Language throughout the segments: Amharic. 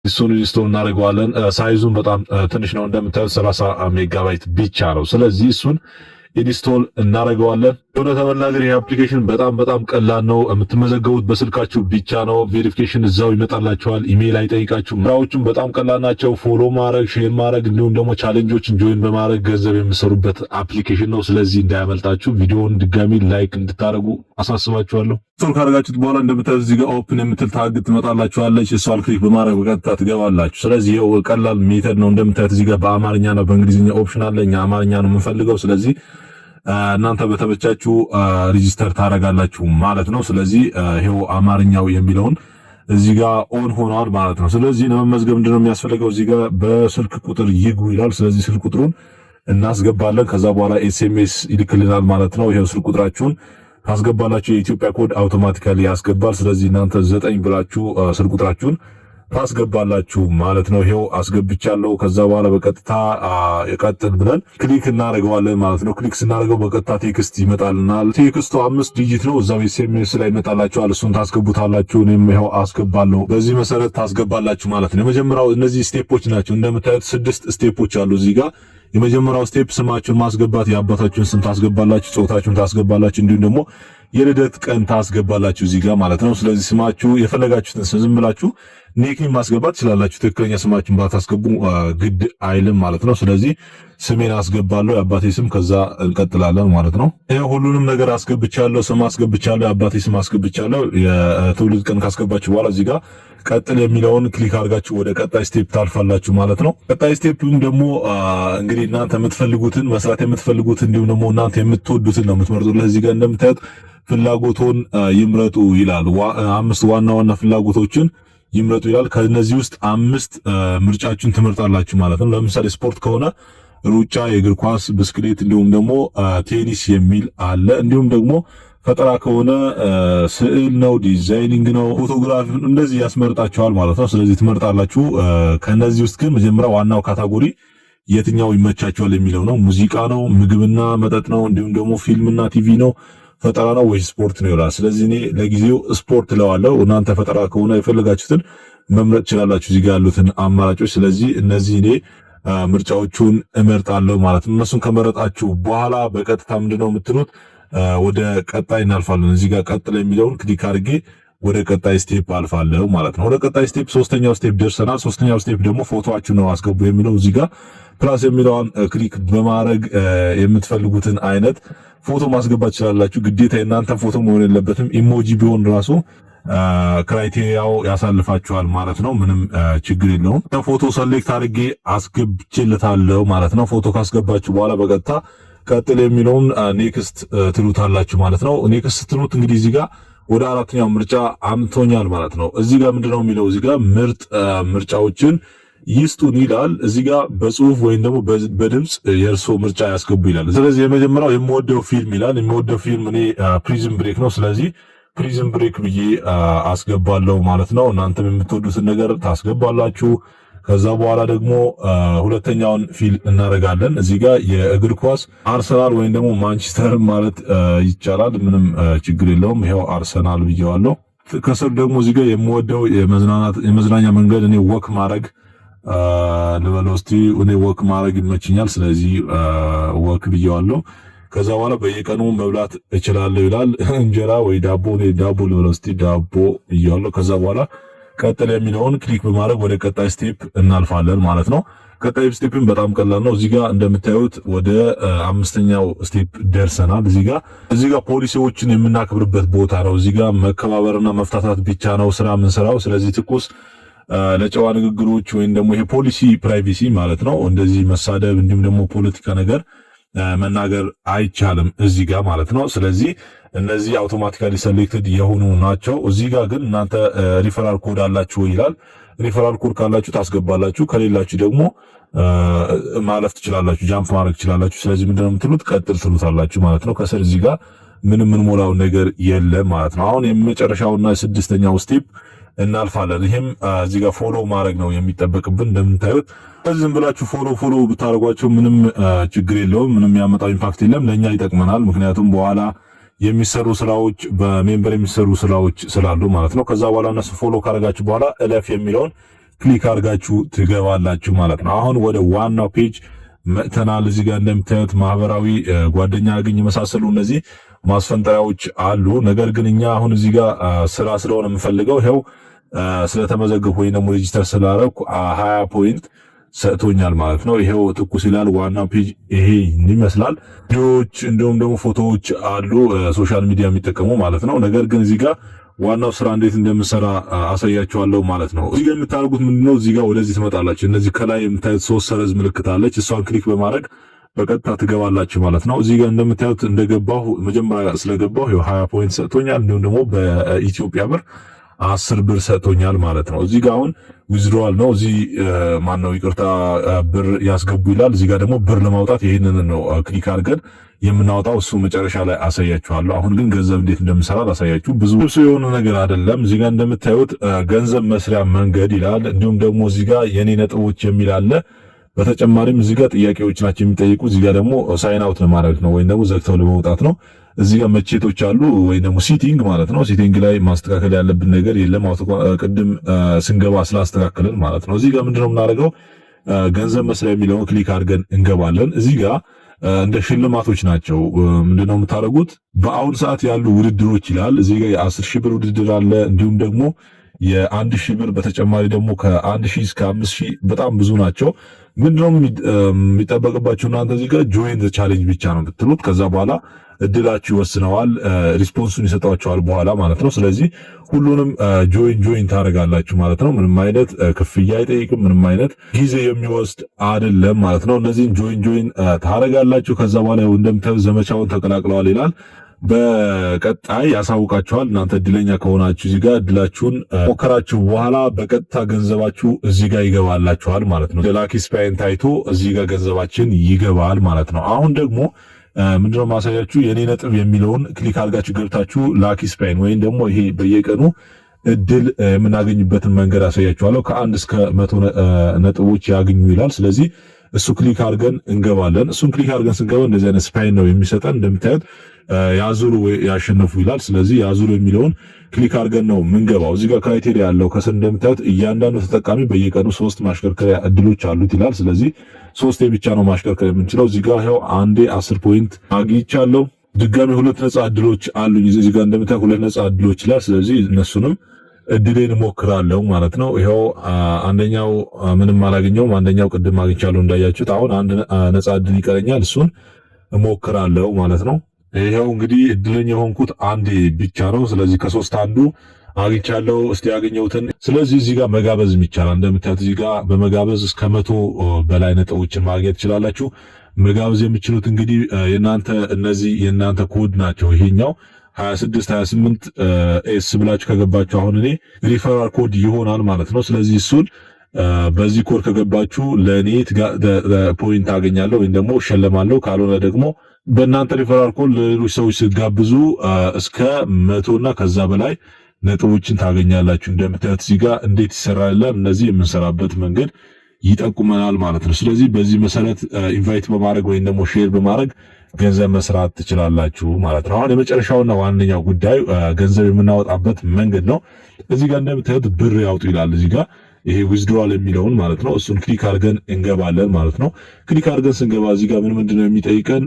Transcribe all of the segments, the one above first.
እሱን ኢንስቶል እናደርገዋለን። ሳይዙን በጣም ትንሽ ነው እንደምታዩት 30 ሜጋባይት ብቻ ነው። ስለዚህ እሱን ኢንስቶል እናደርገዋለን። ወደ ተመናገር ይሄ አፕሊኬሽን በጣም ቀላል ነው። የምትመዘገቡት በስልካችሁ ብቻ ነው። ቬሪፊኬሽን እዛው ይመጣላችኋል። ኢሜይል አይጠይቃችሁም። ስራዎቹም በጣም ቀላል ናቸው። ፎሎ ማድረግ፣ ሼር ማድረግ እንዲሁም ደግሞ ቻሌንጆችን ጆይን በማድረግ ገንዘብ የምትሰሩበት አፕሊኬሽን ነው። ስለዚህ እንዳያመልጣችሁ ቪዲዮውን ድጋሚ ላይክ እንድታደርጉ አሳስባችኋለሁ። ኢንስቶል ካደረጋችሁት በኋላ እንደምታዩት እዚህ ጋር ኦፕን የምትል ታግ ትመጣላችኋለች። እሷን ክሊክ በማድረግ በቀጥታ ትገባላችሁ። ስለዚህ ይሄው ቀላል ሜተድ ነው። እንደምታዩት እዚህ ጋር በአማርኛና በእንግሊዝኛ ኦፕሽን አለ። እኛ አማርኛ ነው የምንፈልገው። ስለዚህ እናንተ በተመቻችሁ ሬጂስተር ታደርጋላችሁ ማለት ነው። ስለዚህ ይሄው አማርኛው የሚለውን እዚህ ጋር ኦን ሆኗል ማለት ነው። ስለዚህ ለመመዝገብ ምንድነው የሚያስፈልገው? እዚህ ጋር በስልክ ቁጥር ይግቡ ይላል። ስለዚህ ስልክ ቁጥሩን እናስገባለን። ከዛ በኋላ ኤስኤምኤስ ይልክልናል ማለት ነው። ይሄው ስልክ ቁጥራችሁን ታስገባላችሁ። የኢትዮጵያ ኮድ አውቶማቲካሊ ያስገባል። ስለዚህ እናንተ 9 ብላችሁ ስልክ ቁጥራችሁን ታስገባላችሁ ማለት ነው። ይሄው አስገብቻለሁ። ከዛ በኋላ በቀጥታ ይቀጥል ብለን ክሊክ እናደርገዋለን ማለት ነው። ክሊክ ስናደርገው በቀጥታ ቴክስት ይመጣልናል። ቴክስቱ 5 ዲጂት ነው። እዛው ኤስኤምኤስ ላይ ይመጣላችኋል። እሱን ታስገቡታላችሁ። እኔም ይሄው አስገባለሁ። በዚህ መሰረት ታስገባላችሁ ማለት ነው። የመጀመሪያው እነዚህ ስቴፖች ናቸው። እንደምታዩት 6 ስቴፖች አሉ እዚህ ጋር። የመጀመሪያው ስቴፕ ስማችሁን ማስገባት፣ የአባታችሁን ስም ታስገባላችሁ፣ ጾታችሁን ታስገባላችሁ፣ እንዲሁም ደግሞ የልደት ቀን ታስገባላችሁ እዚህ ጋር ማለት ነው። ስለዚህ ስማችሁ የፈለጋችሁትን ስም ዝም ብላችሁ ኔክኔም ማስገባት ትችላላችሁ። ትክክለኛ ስማችሁን ባታስገቡ ግድ አይልም ማለት ነው። ስለዚህ ስሜን አስገባለሁ፣ የአባቴ ስም፣ ከዛ እንቀጥላለን ማለት ነው። ይሄ ሁሉንም ነገር አስገብቻለሁ። ስም አስገብቻለሁ፣ የአባቴ ስም አስገብቻለሁ። የትውልድ ቀን ካስገባችሁ በኋላ እዚህ ጋር ቀጥል የሚለውን ክሊክ አድርጋችሁ ወደ ቀጣይ ስቴፕ ታልፋላችሁ ማለት ነው። ቀጣይ ስቴፕም ደግሞ እንግዲህ እናንተ የምትፈልጉትን መስራት የምትፈልጉትን እንዲሁም ደግሞ እናንተ የምትወዱትን ነው የምትመርጡለት። እዚህ ጋር እንደምታዩት ፍላጎቶን ይምረጡ ይላል። 5 ዋና ፍላጎቶችን ይምረጡ ይላል። ከነዚህ ውስጥ 5 ምርጫችሁን ትመርጣላችሁ ማለት ነው። ለምሳሌ ስፖርት ከሆነ ሩጫ፣ የእግር ኳስ፣ ብስክሌት እንዲሁም ደግሞ ቴኒስ የሚል አለ። እንዲሁም ደግሞ ፈጠራ ከሆነ ስዕል ነው፣ ዲዛይኒንግ ነው፣ ፎቶግራፊ እንደዚህ ያስመርጣችኋል ማለት ነው። ስለዚህ ትመርጣላችሁ። ከነዚህ ውስጥ ግን መጀመሪያ ዋናው ካታጎሪ የትኛው ይመቻችኋል የሚለው ነው። ሙዚቃ ነው፣ ምግብና መጠጥ ነው፣ እንዲሁም ደግሞ ፊልምና ቲቪ ነው፣ ፈጠራ ነው ወይስ ስፖርት ነው ይላል። ስለዚህ እኔ ለጊዜው ስፖርት እለዋለሁ። እናንተ ፈጠራ ከሆነ የፈለጋችሁትን መምረጥ ትችላላችሁ እዚህ ጋር ያሉትን አማራጮች። ስለዚህ እነዚህ እኔ ምርጫዎቹን እመርጣለሁ ማለት ነው። እነሱን ከመረጣችሁ በኋላ በቀጥታ ምንድነው የምትሉት ወደ ቀጣይ እናልፋለን። እዚህ ጋር ቀጥል የሚለውን ክሊክ አድርጌ ወደ ቀጣይ ስቴፕ አልፋለሁ ማለት ነው። ወደ ቀጣይ ስቴፕ ሶስተኛው ስቴፕ ደርሰናል። ሶስተኛው ስቴፕ ደግሞ ፎቶአችሁን ነው አስገቡ የሚለው እዚህ ጋር ፕላስ የሚለውን ክሊክ በማድረግ የምትፈልጉትን አይነት ፎቶ ማስገባት ትችላላችሁ። ግዴታ የእናንተ ፎቶ መሆን የለበትም። ኢሞጂ ቢሆን ራሱ ክራይቴሪያው ያሳልፋችኋል ማለት ነው። ምንም ችግር የለውም። ፎቶ ሰሌክት አድርጌ አስገብቼለታለሁ ማለት ነው። ፎቶ ካስገባችሁ በኋላ በቀጥታ ቀጥል የሚለውን ኔክስት ትሉታላችሁ ማለት ነው። ኔክስት ትሉት እንግዲህ እዚህ ጋር ወደ አራተኛው ምርጫ አምጥቶኛል ማለት ነው። እዚህ ጋር ምንድነው የሚለው እዚህ ጋር ምርጥ ምርጫዎችን ይስጡን ይላል። እዚህ ጋር በጽሁፍ ወይም ደግሞ በድምጽ የእርሶ ምርጫ ያስገቡ ይላል። ስለዚህ የመጀመሪያው የምወደው ፊልም ይላል። የምወደው ፊልም እኔ ፕሪዝን ብሬክ ነው። ስለዚህ ፕሪዝን ብሬክ ብዬ አስገባለሁ ማለት ነው። እናንተም የምትወዱትን ነገር ታስገባላችሁ። ከዛ በኋላ ደግሞ ሁለተኛውን ፊል እናደርጋለን። እዚህ ጋር የእግር ኳስ አርሰናል ወይም ደግሞ ማንቸስተር ማለት ይቻላል። ምንም ችግር የለውም። ይሄው አርሰናል ብዬዋለሁ። ከስር ደግሞ እዚህ ጋር የምወደው የመዝናኛ መንገድ እኔ ወክ ማድረግ ልበለው እስቲ። እኔ ወክ ማድረግ ይመችኛል። ስለዚህ ወክ ብዬዋለሁ። ከዛ በኋላ በየቀኑ መብላት እችላለሁ ይላል። እንጀራ ወይ ዳቦ፣ እኔ ዳቦ ልበለው እስቲ። ዳቦ ብዬዋለሁ። ከዛ በኋላ ቀጥል የሚለውን ክሊክ በማድረግ ወደ ቀጣይ ስቴፕ እናልፋለን ማለት ነው። ቀጣይ ስቴፕን በጣም ቀላል ነው። እዚህ ጋር እንደምታዩት ወደ 5ኛው ስቴፕ ደርሰናል። እዚህ ጋር ፖሊሲዎችን የምናከብርበት ቦታ ነው። እዚህ ጋር መከባበርና መፍታታት ብቻ ነው ስራ የምንሰራው። ስለዚህ ትኩስ ለጨዋ ንግግሮች ወይም ደግሞ ይሄ ፖሊሲ ፕራይቬሲ ማለት ነው። እንደዚህ መሳደብ እንዲሁም ደግሞ ፖለቲካ ነገር መናገር አይቻልም እዚህ ጋር ማለት ነው። ስለዚህ እነዚህ አውቶማቲካሊ ሰሌክትድ የሆኑ ናቸው። እዚህ ጋር ግን እናንተ ሪፈራል ኮድ አላችሁ ይላል። ሪፈራል ኮድ ካላችሁ ታስገባላችሁ፣ ከሌላችሁ ደግሞ ማለፍ ትችላላችሁ፣ ጃምፕ ማድረግ ትችላላችሁ። ስለዚህ ምንድነው የምትሉት ቀጥል ትሉታላችሁ ማለት ነው። ከስር እዚህ ጋር ምንም ሞላው ነገር የለም ማለት ነው። አሁን የመጨረሻውና 6ኛው ስቴፕ እናልፋለን። ይሄም እዚህ ጋር ፎሎ ማድረግ ነው የሚጠበቅብን። እንደምታዩት ዝም ብላችሁ ፎሎ ብታደርጓቸው ምንም ችግር የለውም። ምንም ያመጣው ኢምፓክት የለም። ለኛ ይጠቅመናል። ምክንያቱም በኋላ የሚሰሩ ስራዎች በሜምበር የሚሰሩ ስራዎች ስላሉ ማለት ነው። ከዛ በኋላ እነሱ ፎሎ ካደረጋችሁ በኋላ እለፍ የሚለውን ክሊክ አድርጋችሁ ትገባላችሁ ማለት ነው። አሁን ወደ ዋናው ፔጅ መጥተናል። እዚህ ጋር እንደምታዩት ማህበራዊ ጓደኛ አግኝ የመሳሰሉ እነዚህ ማስፈንጠሪያዎች አሉ። ነገር ግን እኛ አሁን እዚህ ጋር ስራ ስለሆነ የምፈልገው ይሄው ስለተመዘገብኩ ወይ ደግሞ ሬጂስተር ስላደረኩ 20 ፖይንት ሰጥቶኛል ማለት ነው። ይሄው ትኩስ ይላል። ዋናው ፔጅ ይሄ ይመስላል። ቪዲዮዎች እንዲሁም ደግሞ ፎቶዎች አሉ ሶሻል ሚዲያ የሚጠቀሙ ማለት ነው። ነገር ግን እዚህ ጋር ዋናው ስራ እንዴት እንደምሰራ አሳያችኋለሁ ማለት ነው። እዚህ ጋር የምታደርጉት ምንድነው? እዚህ ጋር ወደዚህ ትመጣላችሁ። እነዚህ ከላይ የምታዩት 3 ሰረዝ ምልክት አለች። እሷን ክሊክ በማድረግ በቀጥታ ትገባላችሁ ማለት ነው። እዚህ ጋር እንደምታዩት እንደገባሁ መጀመሪያ ስለገባሁ 20 ፖይንት ሰጥቶኛል። እንዲሁም ደግሞ በኢትዮጵያ ብር 10 ብር ሰጥቶኛል ማለት ነው። እዚህ ጋር አሁን ዊዝድሮዋል ነው። እዚህ ማነው ይቅርታ ብር ያስገቡ ይላል። እዚህ ጋር ደግሞ ብር ለማውጣት ይሄንን ነው ክሊክ አድርገን የምናወጣው። እሱ መጨረሻ ላይ አሳያችኋለሁ። አሁን ግን ገንዘብ እንዴት እንደምሰራ አሳያችሁ። ብዙ የሆነ ነገር አይደለም። እዚህ ጋር እንደምታዩት ገንዘብ መስሪያ መንገድ ይላል። እንዲሁም ደግሞ እዚህ ጋር የኔ ነጥቦች የሚል አለ። በተጨማሪም እዚህ ጋር ጥያቄዎች ናቸው የሚጠይቁ። እዚህ ጋር ደግሞ ሳይን አውት ለማድረግ ነው ወይም ደግሞ ዘግተው ለመውጣት ነው። እዚህ ጋር መቼቶች አሉ ወይ ደግሞ ሲቲንግ ማለት ነው። ሲቲንግ ላይ ማስተካከል ያለብን ነገር የለም። ቅድም ስንገባ ስላስተካከልን ማለት ነው። እዚህ ጋር ምንድነው የምናደርገው? ገንዘብ መስሪያ የሚለውን ክሊክ አድርገን እንገባለን። እዚህ ጋር እንደ ሽልማቶች ናቸው። ምንድነው የምታደርጉት? በአሁን ሰዓት ያሉ ውድድሮች ይላል። እዚህ ጋር የ10 ሺህ ብር ውድድር አለ። እንዲሁም ደግሞ የ1 ሺህ ብር በተጨማሪ ደግሞ ከ1 ሺህ እስከ 5 ሺህ በጣም ብዙ ናቸው። ምንድነው የሚጠበቅባችሁ እናንተ እዚህ ጋር ጆይን ዘ ቻሌንጅ ብቻ ነው የምትሉት። ከዛ በኋላ እድላችሁ ይወስነዋል። ሪስፖንሱን ይሰጣችኋል በኋላ ማለት ነው። ስለዚህ ሁሉንም ጆይን ታደርጋላችሁ ማለት ነው። ምንም አይነት ክፍያ አይጠይቅም። ምንም አይነት ጊዜ የሚወስድ አይደለም ማለት ነው። እነዚህን ጆይን ታደርጋላችሁ። ከዛ በኋላ እንደምታዩት ዘመቻውን ተቀላቅለዋል ይላል። በቀጣይ ያሳውቃችኋል። እናንተ እድለኛ ከሆናችሁ እዚህ ጋር እድላችሁን ሞከራችሁ በኋላ በቀጥታ ገንዘባችሁ እዚህ ጋር ይገባላችኋል ማለት ነው። ላኪ ስፓይን ታይቶ እዚህ ጋር ገንዘባችን ይገባል ማለት ነው። አሁን ደግሞ ምንድነው ማሳያችሁ? የኔ ነጥብ የሚለውን ክሊክ አድርጋችሁ ገብታችሁ ላኪ ስፓይን ወይም ደግሞ ይሄ በየቀኑ እድል የምናገኝበትን መንገድ አሳያችኋለሁ። ከ1 እስከ 100 ነጥቦች ያገኙ ይላል። ስለዚህ እሱ ክሊክ አድርገን እንገባለን። እሱን ክሊክ አድርገን ስንገባ እንደዚህ አይነት ስፓይን ነው የሚሰጠን። እንደምታዩት ያዙሩ ወይ ያሸነፉ ይላል። ስለዚህ ያዙሩ የሚለውን ክሊክ አድርገን ነው ምንገባው። እዚህ ጋር ክራይቴሪያ ያለው ከስር እንደምታዩት እያንዳንዱ ተጠቃሚ በየቀኑ 3 ማሽከርከሪያ እድሎች አሉት ይላል። ስለዚህ 3 ብቻ ነው ማሽከርከር የምንችለው። እዚህ ጋር ይሄው አንዴ 10 ፖይንት አግኝቻለሁ። ድጋሚ 2 ነፃ እድሎች አሉኝ። እዚህ ጋር እንደምታዩት 2 ነፃ እድሎች ይላል። ስለዚህ እነሱንም እድሌን እሞክራለሁ ማለት ነው። ይሄው አንደኛው ምንም አላገኘውም። አንደኛው ቅድም አግኝቻለሁ እንዳያችሁት። አሁን አንድ ነፃ እድል ይቀረኛል። እሱን እሞክራለሁ ማለት ነው። ይሄው እንግዲህ እድለኛ የሆንኩት አንዴ ብቻ ነው። ስለዚህ ከ3 አንዱ አግኝቻለሁ። እስቲ ያገኘሁትን ስለዚህ እዚህ ጋር መጋበዝም ይቻላል። እንደምታዩት እዚህ ጋር በመጋበዝ እስከ 100 በላይ ነጥቦችን ማግኘት ትችላላችሁ። መጋበዝ የምትችሉት እንግዲህ እነዚህ የእናንተ ኮድ ናቸው። ይሄኛው 2628 ኤስ ብላችሁ ከገባችሁ አሁን እኔ ሪፈራል ኮድ ይሆናል ማለት ነው። ስለዚህ እሱን በዚህ ኮድ ከገባችሁ ለኔ ፖይንት አገኛለሁ ወይም ደግሞ እሸለማለሁ። ካልሆነ ደግሞ በእናንተ ሪፈራል ኮድ ለሌሎች ሰዎች ሲጋብዙ እስከ 100 እና ከዛ በላይ ነጥቦችን ታገኛላችሁ። እንደምታዩት እዚህ ጋር እንዴት ይሰራል እነዚህ የምንሰራበት መንገድ ይጠቁመናል ማለት ነው። ስለዚህ በዚህ መሰረት ኢንቫይት በማድረግ ወይም ደግሞ ሼር በማድረግ ገንዘብ መስራት ትችላላችሁ ማለት ነው። አሁን የመጨረሻውና ዋነኛው ጉዳይ ገንዘብ የምናወጣበት መንገድ ነው። እዚህ ጋር እንደምታዩት ብር ያውጡ ይላል። እዚህ ጋር ይሄ ዊዝድሮዋል የሚለውን ማለት ነው። እሱን ክሊክ አድርገን እንገባለን ማለት ነው። ክሊክ አድርገን ስንገባ እዚህ ጋር ምንድነው የሚጠይቀን?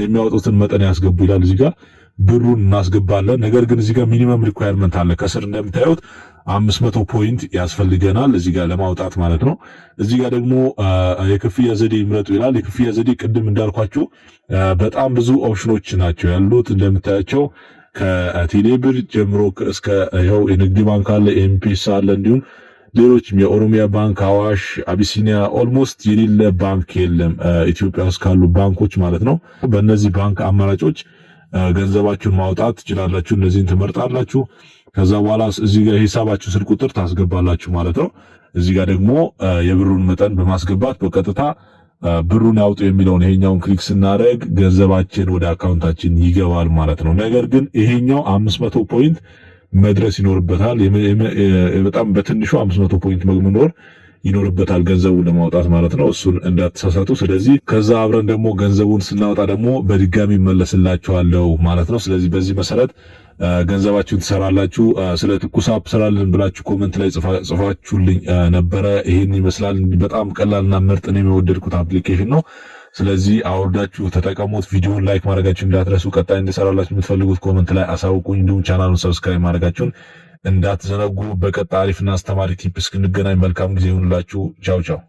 የሚያወጡትን መጠን ያስገቡ ይላል። እዚህ ጋር ብሩን እናስገባለን። ነገር ግን እዚህ ጋር ሚኒመም ሪኳየርመንት አለ። ከስር እንደምታዩት 500 ፖይንት ያስፈልገናል እዚህ ጋር ለማውጣት ማለት ነው። እዚህ ጋር ደግሞ የክፍያ ዘዴ ይምረጡ ይላል። የክፍያ ዘዴ ቅድም እንዳልኳችሁ በጣም ብዙ ኦፕሽኖች ናቸው ያሉት። እንደምታያቸው ከቴሌብር ጀምሮ እስከ ይኸው የንግድ ባንክ አለ፣ ኤምፒኤስ አለ፣ እንዲሁም ሌሎችም የኦሮሚያ ባንክ፣ አዋሽ፣ አቢሲኒያ ኦልሞስት የሌለ ባንክ የለም ኢትዮጵያ ውስጥ ካሉ ባንኮች ማለት ነው። በእነዚህ ባንክ አማራጮች ገንዘባችሁን ማውጣት ትችላላችሁ። እነዚህን ትመርጣላችሁ። ከዛ በኋላ እዚህ ጋር ሂሳባችሁ ስልክ ቁጥር ታስገባላችሁ ማለት ነው። እዚህ ጋር ደግሞ የብሩን መጠን በማስገባት በቀጥታ ብሩን ያውጡ የሚለውን ይሄኛውን ክሊክ ስናደርግ ገንዘባችን ወደ አካውንታችን ይገባል ማለት ነው። ነገር ግን ይሄኛው 500 ፖይንት መድረስ ይኖርበታል። በጣም በትንሹ 500 ፖይንት መኖር ይኖርበታል ገንዘቡን ለማውጣት ማለት ነው። እሱን እንዳትሳሳቱ። ስለዚህ ከዛ አብረን ደግሞ ገንዘቡን ስናወጣ ደግሞ በድጋሚ መለስላችኋለሁ ማለት ነው። ስለዚህ በዚህ መሰረት ገንዘባችሁን ትሰራላችሁ። ስለ ትኩስ አፕ ስራልን ብላችሁ ኮሜንት ላይ ጽፋችሁልኝ ነበረ። ይሄን ይመስላል። በጣም ቀላልና ምርጥ ነው የሚወደድኩት አፕሊኬሽን ነው። ስለዚህ አውርዳችሁ ተጠቀሙት። ቪዲዮውን ላይክ ማድረጋችሁ እንዳትረሱ። ቀጣይ እንድሰራላችሁ የምትፈልጉት ኮሜንት ላይ አሳውቁኝ። እንዲሁም ቻናሉን ሰብስክራይብ ማድረጋችሁን እንዳትዘነጉ። በቀጣይ አሪፍና አስተማሪ ቲፕ እስክንገናኝ መልካም ጊዜ ይሁንላችሁ። ቻው ቻው።